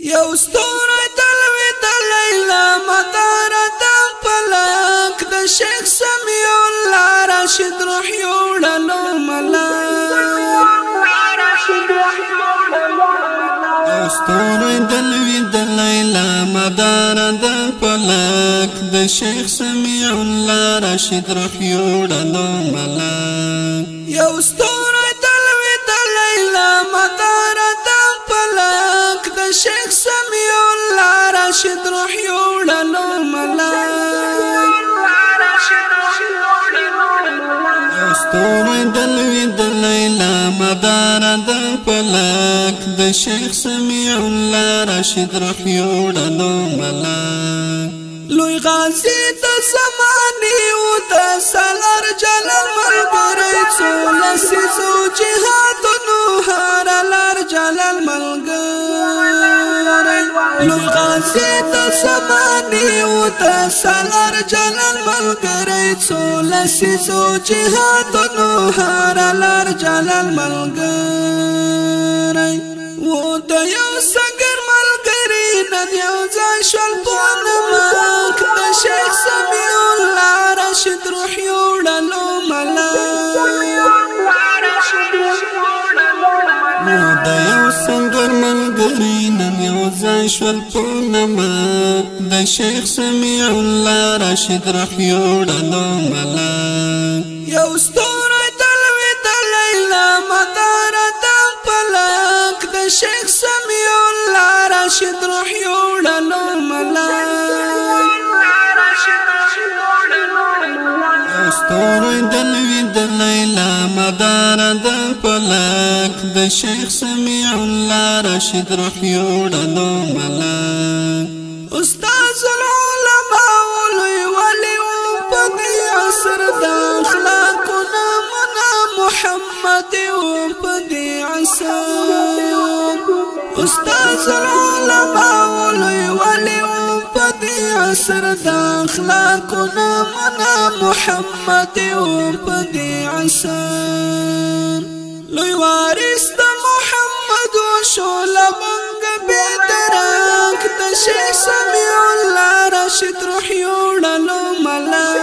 یو ستوری تلوی د لیلا مدار د پلک د شیخ سمیع الله راشد روح یوړلو ملک یو ستوری تلوی د لیلا مدار د پلک د شیخ سمیع الله راشد روح یوړلو ملک یو ستوری تلوی د لیلا مدار د پلک د شیخ سمیع الله راشد روح یوړلو ملک یو ستوری تلوی د لیلا مدار د پلک د شیخ سمیع الله راشد روح یوړلو ملک لوی غازی د زمانې و د سالار جلال ملګری څو لسیزو جهادونو هر لار جلال ملګری لوی غازی د زمانې و د سالار جلال ملګری څو لسیزو جهادونو هر لار جلال ملګری و د یو سنگر ملګری نن یو ځای شول په نمک د شیخ سمیع الله راشد روح یوړلو ملک و د یو سنگر ملګری نن یو ځای شول په نمک د شیخ سمیع الله راشد روح یوړلو ملک یو ستوری تلوی د لیلا مدار د پلک د شیخ سمیع الله راشد روح یوړلو ملک یو ستوری تلوی د لیلا مدار د پلک د شیخ سمیع الله راشد روح یوړلو ملک استاد العلماء لوی ولی و په دې عصر د اخلاقنا منا محمد و په دې عصر استاد العلماء لوی ولی و په دې عصر د اخلاقنا منا محمد و په دې عصر لوی وارث د محمد و شول منګ به درک د شیخ سمیع الله راشد روح یوړلو ملک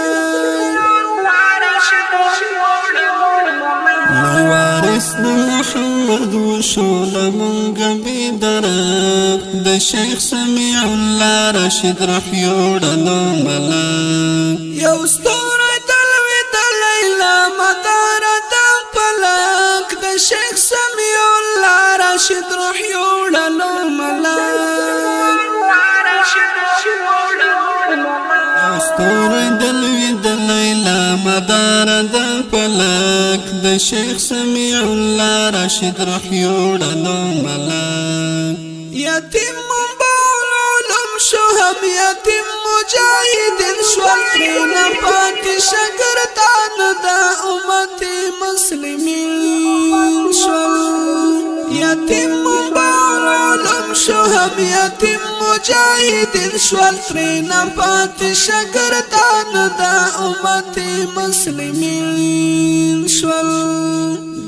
لوی وارث د محمد و شول منګ به درک د شیخ سمیع الله راشد روح یوړلو ملک یو ستوری تلوی د لیلا مدار د پلک د شیخ سمیع الله راشد روح یوړلو ملک یو ستوری تلوی د لیلا مدار د پلک د شیخ سمیع الله راشد روح یوړلو ملک یتیم باول علم شهب یتیم مجاهد شول ترېنه پاتې شاګردان د امت مسلمین شول یتیم باول علم شهب یتیم مجاهد شول ترېنه پاتې شاګردان د امت مسلمین شول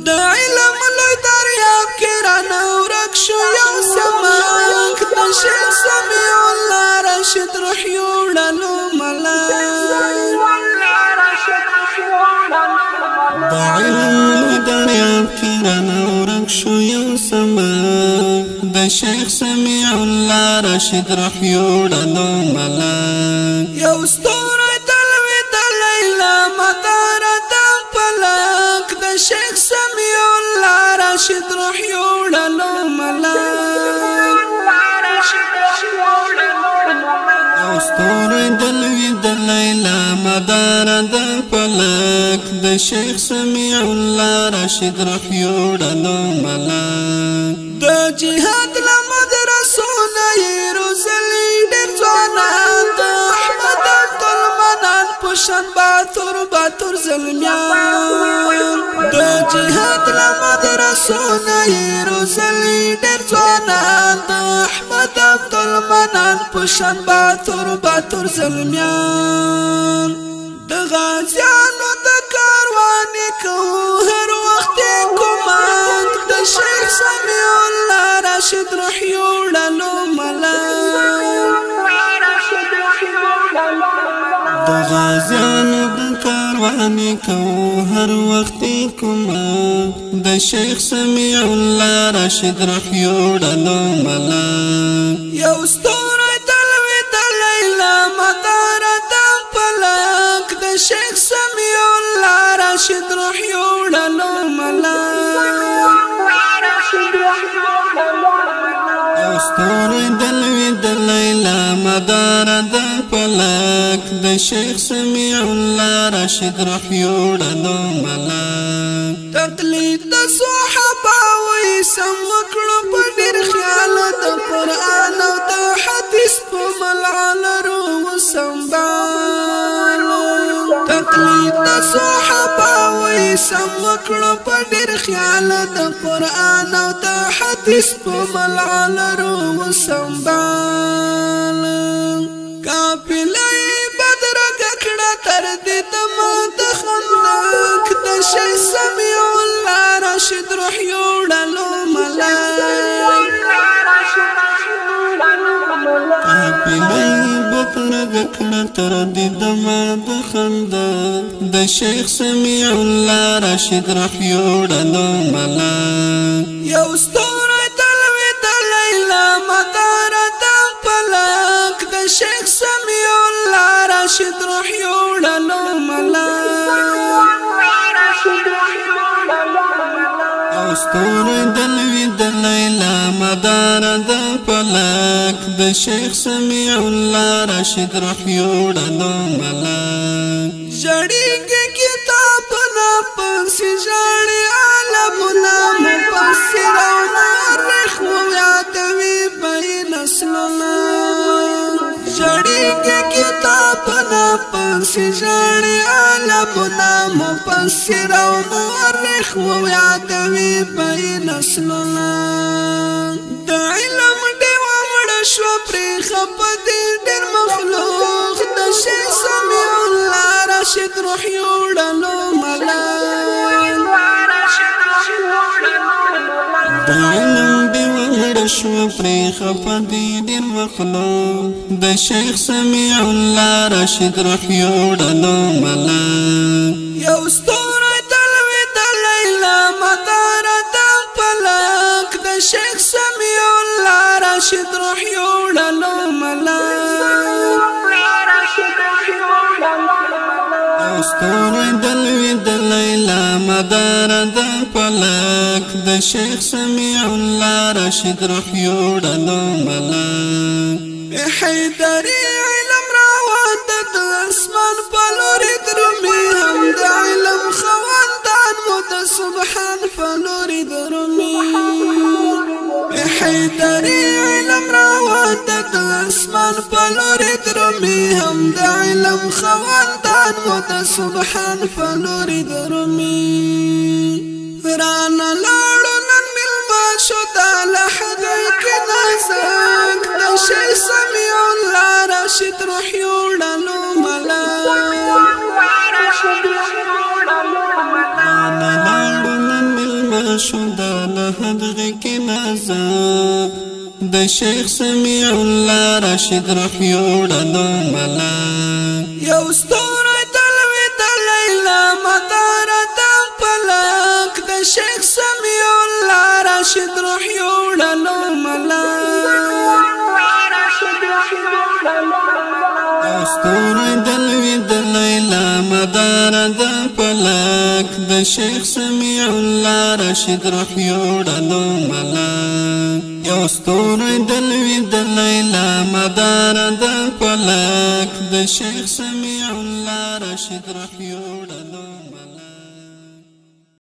د علم لوی دریاب کې رانه ورک شو یو سمک د شیخ سمیع الله راشد روح یوړلو ملک د علم لوی دریاب کې رانه ورک شو یو سمک د شیخ سمیع الله راشد روح یوړلو ملک یو ستوری تلوی د لیلا مدار د پلک د شیخ سمیع الله راشد روح یوړلو ملک یو ستوری تلوی د لیلا مدار د پلک د شیخ سمیع الله راشد روح یوړلو ملک د جهاد له مدرسونه یې روزلي ډېر ځوانان د احمد عبدالمنان په شان باتور زلمیان د جهاد له مدرسونه یې روزلي ډېر ځوانان د احمد عبدالمنان په شان باتور زلمیان د غازیانو د کاروانې کوو هر وخت کومند د شیخ سمیع الله راشد روح یوړلو د غازیانو د کاروانې کوو هر وخت کومه د شیخ سمیع الله راشد رحیو ډلو ملا یو ستوری تلوېدلی له مداره د فلک د شیخ سمیع الله راشد رحیو ډلو ملا یو ستوری تلوېدلی له مداره د فلک د شیخ سمیع الله راشد رحیو ډلو ملا تقلید د صحابه سم وکړو په ډېر خیال د قرآن او د حدیث په ملعل رو سنبال تقلید د صحابه سم وکړو په ډېر خیال د قرآن او د حدیث په ملعل رو سنبال قافله بدرګه کړه تر دې دمه د خندق د شیخ سمیع الله راشد رحیو ډلو ملا قافله بدرګه کړه تر دې دمه د خندق د شیخ سمیع الله راشد رحیو ډلو ملا یو ستوری تلوېدلی له مداره د فلک د شیخ سمیع الله راشد رحیو ډلو ملا یو ستوری تلوېدلی له مداره د فلک د شیخ سمیع الله راشد رحیو ډلو ملا ژړېږي کتابونه پسې ژاړي عالمونه مفسر او مورخ ویادوي بې نسلونه ژړېږي کتابونه پسې ژاړي عالمونه مفسر او مورخ ویادوي بې نسلونه د علم ډېوه مړه شوه پرې خفه دي ډېر مخلوق د شیخ سمیع الله راشد رحیو ډلو ملا د علم ډېوه مړه شوه پرې خفه دي ډېر مخلوق د شیخ سمیع الله راشد رحیو ډلو ملا یو ستوری تلوېدلی له مداره د فلک د شیخ سمیع الله راشد رحیو ډلو ملا یو ستوری تلوېدلی له مداره د فلک د شیخ سمیع الله راشد رحیو ډلو ملا حیدري علم راوته د اسمان په لورې درومي هم د علم خواندان مو د سبحان په لورې درومي حیدري علم راوته د اسمان په لورې درومي هم د علم خواندان مو د سبحان په لورې درومي رانه لاړو نن مېلمه شو د لحد کې نازک د شیخ سمیع الله راشد رحیو ډلو ملا رانه لاړو نن مېلمه شو د لحد کې نازک د شیخ سمیع الله راشد رحیو ډلو ملا یو ستوری تلوېدلی له مداره د فلک د شیخ سمیع الله راشد رحیو ډلو ملا یو ستوری تلوېدلی له مداره د فلک د شیخ سمیع الله راشد رحیو ډلو ملا یو ستوری تلوېدلی له مداره د فلک د شیخ سمیع الله راشد رحیو ډلو